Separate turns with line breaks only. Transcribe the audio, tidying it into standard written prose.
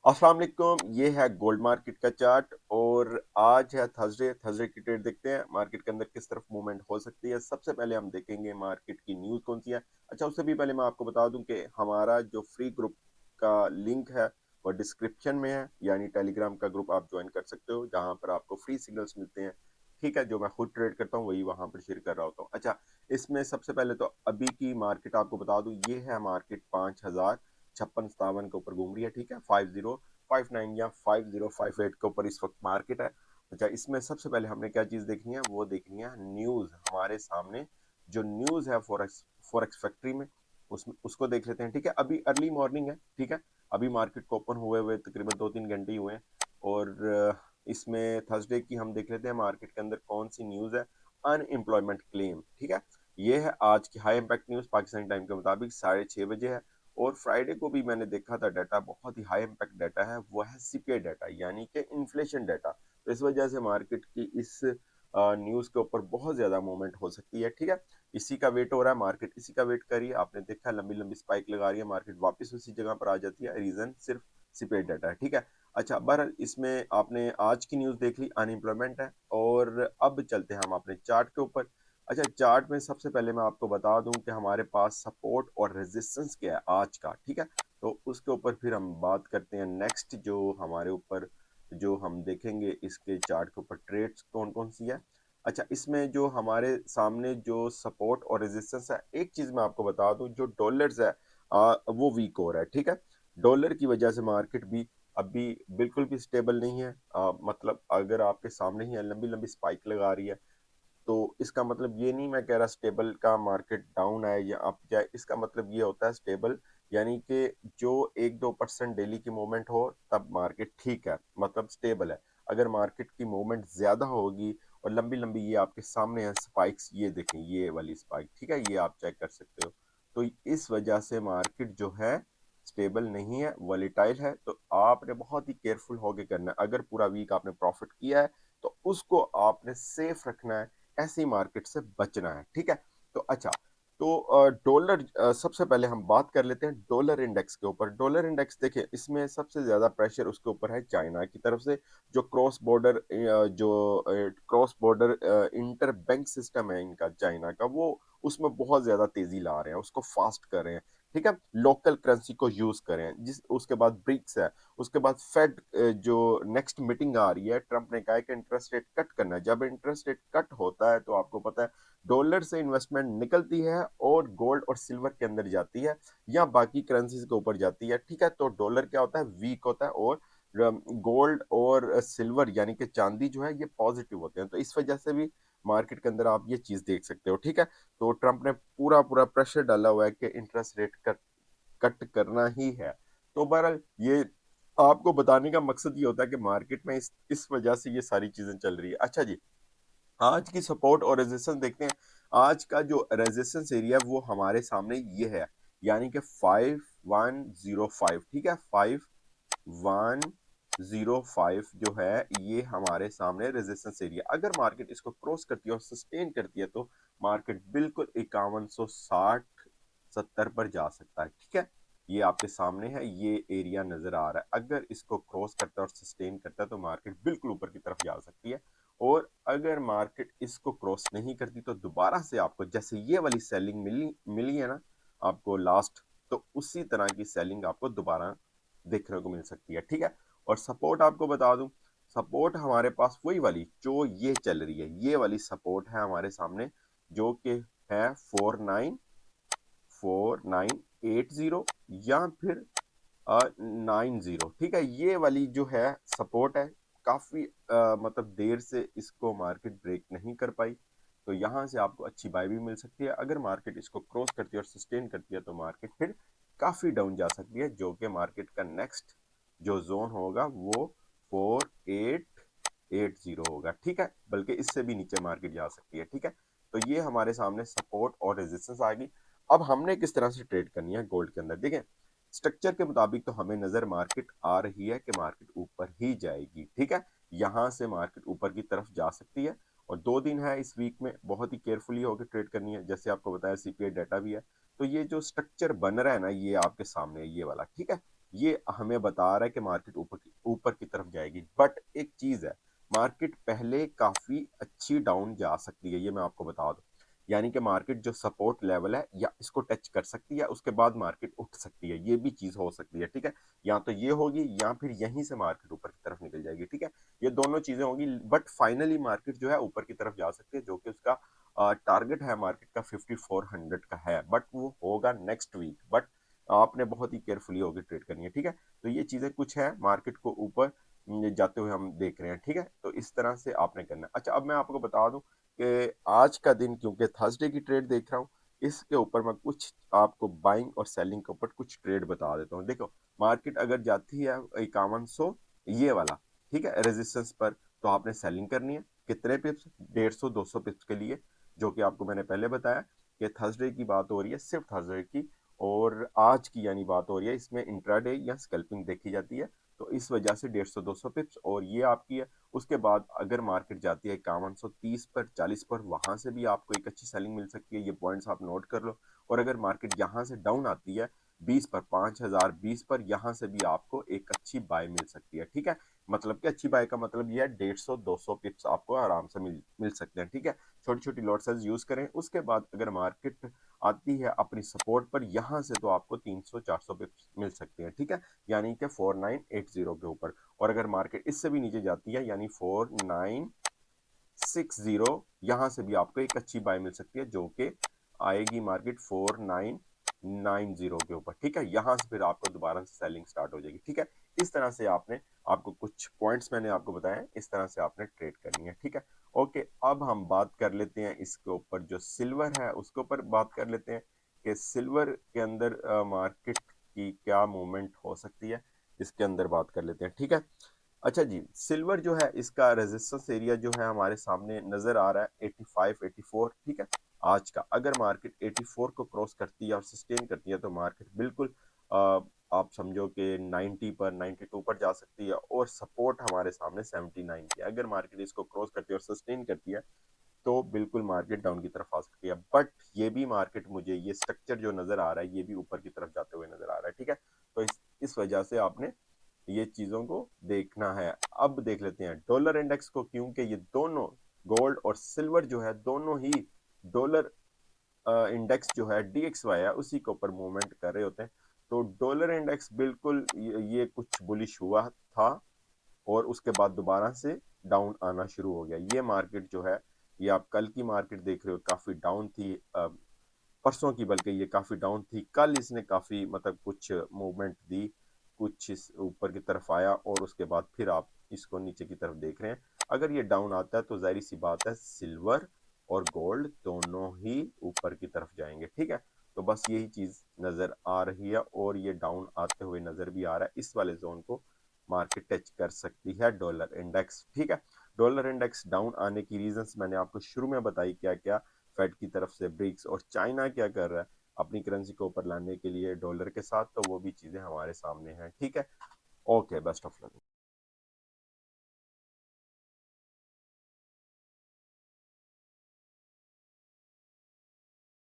अस्सलाम वालेकुम। ये है गोल्ड मार्केट का चार्ट और आज है थर्सडे की ट्रेड देखते हैं मार्केट के अंदर किस तरफ मूवमेंट हो सकती है। सबसे पहले हम देखेंगे मार्केट की न्यूज़ कौन सी है। अच्छा, उससे भी पहले मैं आपको बता दूं कि हमारा जो फ्री ग्रुप का लिंक है वो डिस्क्रिप्शन में है, यानी टेलीग्राम का ग्रुप आप ज्वाइन कर सकते हो जहां पर आपको फ्री सिग्नल्स मिलते हैं। ठीक है, जो मैं खुद ट्रेड करता हूँ वही वहां पर शेयर कर रहा होता हूँ। अच्छा, इसमें सबसे पहले तो अभी की मार्केट आपको बता दूं, ये है मार्केट 5056-57 के ऊपर घूम रही है। ठीक है, 5059 या 5058 के ऊपर इस वक्त मार्केट है। अच्छा, इसमें सबसे पहले हमने क्या चीज देखनी है, वो देखनी है न्यूज हमारे सामने। जो न्यूज है फॉरेक्स फॉरेक्स फैक्ट्री में, उसमें उसको देख लेते हैं। ठीक है, अभी अर्ली मॉर्निंग है। ठीक है, अभी मार्केट को ओपन हुए हुए तकरीबन 2-3 घंटे ही हुए हैं। और इसमें थर्सडे की हम देख लेते हैं मार्केट के अंदर कौन सी न्यूज है। अनएम्प्लॉयमेंट क्लेम, ठीक है, ये है आज की high impact news. Pakistani time के मुताबिक 6:30 बजे है। और फ्राइडे को भी मैंने देखा था डाटा, बहुत ही हाई इम्पैक्ट डाटा है, वो है सीपीआई डाटा यानी कि इन्फ्लेशन डाटा। तो इस वजह से मार्केट की इस न्यूज के ऊपर बहुत ज्यादा मूवमेंट हो सकती है। ठीक है, इसी का वेट हो रहा है, मार्केट इसी का वेट कर रही है। आपने देखा लंबी लंबी स्पाइक लगा रही है, मार्केट वापस उसी जगह पर आ जाती है। रीजन सिर्फ सीपीआई डाटा है। ठीक है, अच्छा, बहरहाल इसमें आपने आज की न्यूज देख ली, अनएम्प्लॉयमेंट है। और अब चलते हैं हम अपने चार्ट के ऊपर। अच्छा, चार्ट में सबसे पहले मैं आपको बता दूं कि हमारे पास सपोर्ट और रेजिस्टेंस क्या है आज का। ठीक है, तो उसके ऊपर फिर हम बात करते हैं। नेक्स्ट जो हमारे ऊपर जो हम देखेंगे इसके चार्ट के ऊपर ट्रेड्स कौन कौन सी है। अच्छा, इसमें जो हमारे सामने जो सपोर्ट और रेजिस्टेंस है, एक चीज मैं आपको बता दूं, जो डॉलर्स है वो वीक हो रहा है। ठीक है, डॉलर की वजह से मार्केट भी अभी बिल्कुल भी स्टेबल नहीं है। मतलब अगर आपके सामने ही लंबी लंबी स्पाइक लगा रही है, तो इसका मतलब ये नहीं मैं कह रहा स्टेबल का मार्केट डाउन आए या अप जाए। इसका मतलब ये होता है स्टेबल यानी कि जो 1-2% डेली की मूवमेंट हो तब मार्केट ठीक है, मतलब स्टेबल है। अगर मार्केट की मूवमेंट ज्यादा होगी और लंबी लंबी, ये आपके सामने है स्पाइक्स, ये देखें ये वाली स्पाइक, ठीक है, ये आप चेक कर सकते हो। तो इस वजह से मार्केट जो है स्टेबल नहीं है, वॉलेटाइल है। तो आपने बहुत ही केयरफुल होके करना है। अगर पूरा वीक आपने प्रॉफिट किया है तो उसको आपने सेफ रखना है, ऐसी मार्केट से बचना है। ठीक है, तो अच्छा, तो डॉलर, सबसे पहले हम बात कर लेते हैं डॉलर इंडेक्स के ऊपर। डॉलर इंडेक्स देखें, इसमें सबसे ज्यादा प्रेशर उसके ऊपर है चाइना की तरफ से। जो cross border inter bank system है इनका, चाइना का, वो उसमें बहुत ज्यादा तेजी ला रहे हैं, उसको फास्ट कर रहे हैं। ठीक है, लोकल करेंसी को यूज करें। जिस उसके बाद ब्रिक्स है, उसके बाद फेड, जो नेक्स्ट मीटिंग आ रही है, ट्रंप ने कहा है कि इंटरेस्ट रेट कट करना है। जब इंटरेस्ट रेट कट होता है तो आपको पता है डॉलर से इन्वेस्टमेंट निकलती है और गोल्ड और सिल्वर के अंदर जाती है या बाकी करेंसीज के ऊपर जाती है। ठीक है, तो डॉलर क्या होता है, वीक होता है, और गोल्ड और सिल्वर यानी कि चांदी जो है ये पॉजिटिव होते हैं। तो इस वजह से भी मार्केट के अंदर आप ये चीज देख सकते हो। ठीक है, तो ट्रंप ने पूरा पूरा प्रेशर डाला हुआ है कि इंटरेस्ट रेट कट कट करना ही है। तो बहरहाल ये आपको बताने का मकसद ये होता है कि मार्केट में इस वजह से ये सारी चीजें चल रही है। अच्छा जी, आज की सपोर्ट और रेजिस्टेंस देखते हैं। आज का जो रेजिस्टेंस एरिया वो हमारे सामने ये है, यानी कि 5105। ठीक है, 5105 जो है ये हमारे सामने रेजिस्टेंस एरिया। अगर मार्केट इसको क्रॉस करती है और सस्टेन करती है तो मार्केट बिल्कुल 5160-70 पर जा सकता है। ठीक है, ये आपके सामने है, ये एरिया नजर आ रहा है। अगर इसको क्रॉस करता है और सस्टेन करता है तो मार्केट बिल्कुल ऊपर की तरफ जा सकती है। और अगर मार्केट इसको क्रॉस नहीं करती तो दोबारा से आपको जैसे ये वाली सेलिंग मिली मिली है ना आपको लास्ट, तो उसी तरह की सेलिंग आपको दोबारा देखने को मिल सकती है। ठीक है, और सपोर्ट आपको बता दूं, सपोर्ट हमारे पास वही वाली जो ये चल रही है, ये वाली सपोर्ट है हमारे सामने, जो कि है 494980 या फिर 90। ठीक है, ये वाली जो है सपोर्ट है, काफी मतलब देर से इसको मार्केट ब्रेक नहीं कर पाई। तो यहाँ से आपको अच्छी बाय भी मिल सकती है। अगर मार्केट इसको क्रॉस करती है और सस्टेन करती है तो मार्केट फिर काफी डाउन जा सकती है, जो कि मार्केट का नेक्स्ट जो जोन होगा वो 4880 होगा। ठीक है, बल्कि इससे भी नीचे मार्केट जा सकती है। ठीक है, तो ये हमारे सामने सपोर्ट और रेजिस्टेंस आ गई। अब हमने किस तरह से ट्रेड करनी है गोल्ड के अंदर, देखें स्ट्रक्चर के मुताबिक तो हमें नजर मार्केट आ रही है कि मार्केट ऊपर ही जाएगी। ठीक है, यहां से मार्केट ऊपर की तरफ जा सकती है। और 2 दिन है इस वीक में, बहुत ही केयरफुली होकर ट्रेड करनी है। जैसे आपको बताया सीपीआई डाटा भी है। तो ये जो स्ट्रक्चर बन रहा है ना, ये आपके सामने है, ये वाला। ठीक है, ये हमें बता रहा है कि मार्केट ऊपर की तरफ जाएगी। बट एक चीज है, मार्केट पहले काफी अच्छी डाउन जा सकती है, ये मैं आपको बता दूं। यानी कि मार्केट जो सपोर्ट लेवल है या इसको टच कर सकती है, उसके बाद मार्केट उठ सकती है, ये भी चीज हो सकती है, ठीक है। या तो ये होगी या फिर यहीं से मार्केट ऊपर की तरफ निकल जाएगी, ठीक है। ये दोनों चीजें होंगी, बट फाइनली मार्केट जो है ऊपर की तरफ जा सकती है, जो कि उसका टारगेट है मार्केट का 5400 का है, बट वो होगा नेक्स्ट वीक। बट आपने बहुत ही केयरफुली होकर ट्रेड करनी है, ठीक है। तो ये चीजें कुछ है, मार्केट को ऊपर जाते हुए हम देख रहे हैं, ठीक है। तो इस तरह से आपने करना है। अच्छा, अब मैं आपको बता दूं कि आज का दिन क्योंकि थर्सडे की ट्रेड देख रहा हूँ, इसके ऊपर मैं कुछ आपको बाइंग और सेलिंग के ऊपर कुछ ट्रेड बता देता हूँ। देखो, मार्केट अगर जाती है 5100 ये वाला, ठीक है, रेजिस्टेंस पर, तो आपने सेलिंग करनी है। कितने पिप्स? 150-200 पिप्स के लिए, जो कि आपको मैंने पहले बताया कि थर्सडे की बात हो रही है, सिर्फ थर्सडे की और आज की यानी बात हो रही है। इसमें इंट्राडे या स्कैल्पिंग देखी जाती है, तो इस वजह से 150-200 पिप्स और ये आपकी है। उसके बाद अगर मार्केट जाती है 5130 पर, 40 पर, वहां से भी आपको एक अच्छी सेलिंग मिल सकती है, ये पॉइंट्स आप नोट कर लो। और अगर मार्केट यहाँ से डाउन आती है 20 पर, 5020 पर, यहाँ से भी आपको एक अच्छी बाय मिल सकती है, ठीक है। मतलब कि अच्छी बाय का मतलब ये है 150-200 पिप्स आपको आराम से मिल सकते हैं, ठीक है। छोटी छोटी लॉट साइज यूज करें। उसके बाद अगर मार्केट आती है अपनी सपोर्ट पर, यहाँ से तो आपको 300-400 पिप्स मिल सकते हैं, ठीक है, यानी कि 4980 के ऊपर। और अगर मार्केट इससे भी नीचे जाती है यानी 4960, यहां से भी आपको एक अच्छी बाय मिल सकती है, जो कि आएगी मार्केट 4990 के ऊपर, ठीक है। यहां से फिर आपको दोबारा से सेलिंग स्टार्ट हो जाएगी, ठीक है। इस तरह से आपने, आपको कुछ पॉइंट्स मैंने आपको बताए, इस तरह से आपने ट्रेड करनी है, ठीक है। ओके, अब हम बात कर लेते हैं इसके ऊपर, जो सिल्वर है उसके ऊपर बात कर लेते हैं कि सिल्वर के अंदर मार्केट की क्या मूवमेंट हो सकती है, इसके अंदर बात कर लेते हैं, ठीक है। अच्छा जी, सिल्वर जो है इसका रेजिस्टेंस एरिया जो है हमारे सामने नजर आ रहा है 85 84, ठीक है। आज का अगर मार्केट 84 को क्रॉस करती है और सस्टेन करती है, तो मार्केट बिल्कुल आ, आप समझो कि 90 पर, 92 पर जा सकती है। और सपोर्ट हमारे सामने 79 की है। अगर मार्केट इसको क्रॉस करती है और सस्टेन करती है, तो बिल्कुल मार्केट डाउन की तरफ आ सकती है। बट ये भी मार्केट, मुझे ये स्ट्रक्चर जो नजर आ रहा है, ये भी ऊपर की तरफ जाते हुए नजर आ रहा है, ठीक है। तो इस वजह से आपने ये चीजों को देखना है। अब देख लेते हैं डॉलर इंडेक्स को, क्योंकि ये दोनों, गोल्ड और सिल्वर जो है, दोनों ही डॉलर इंडेक्स जो है DXY है, उसी के ऊपर मूवमेंट कर रहे होते हैं। तो डॉलर इंडेक्स बिल्कुल ये कुछ बुलिश हुआ था और उसके बाद दोबारा से डाउन आना शुरू हो गया। ये मार्केट जो है, ये आप कल की मार्केट देख रहे हो, काफी डाउन थी, परसों की बल्कि ये काफी डाउन थी। कल इसने काफी मतलब कुछ मूवमेंट दी, कुछ इस ऊपर की तरफ आया और उसके बाद फिर आप इसको नीचे की तरफ देख रहे हैं। अगर ये डाउन आता है तो जाहिर सी बात है सिल्वर और गोल्ड दोनों ही ऊपर की तरफ जाएंगे, ठीक है। तो बस यही चीज नजर आ रही है और ये डाउन आते हुए नजर भी आ रहा है। इस वाले जोन को मार्केट टच कर सकती है डॉलर इंडेक्स, ठीक है। डॉलर इंडेक्स डाउन आने की रीजंस मैंने आपको शुरू में बताई, क्या क्या, फेड की तरफ से ब्रिक्स, और चाइना क्या कर रहा है अपनी करेंसी को ऊपर लाने के लिए डॉलर के साथ, तो वो भी चीजें हमारे सामने हैं, ठीक है। Okay, best of luck.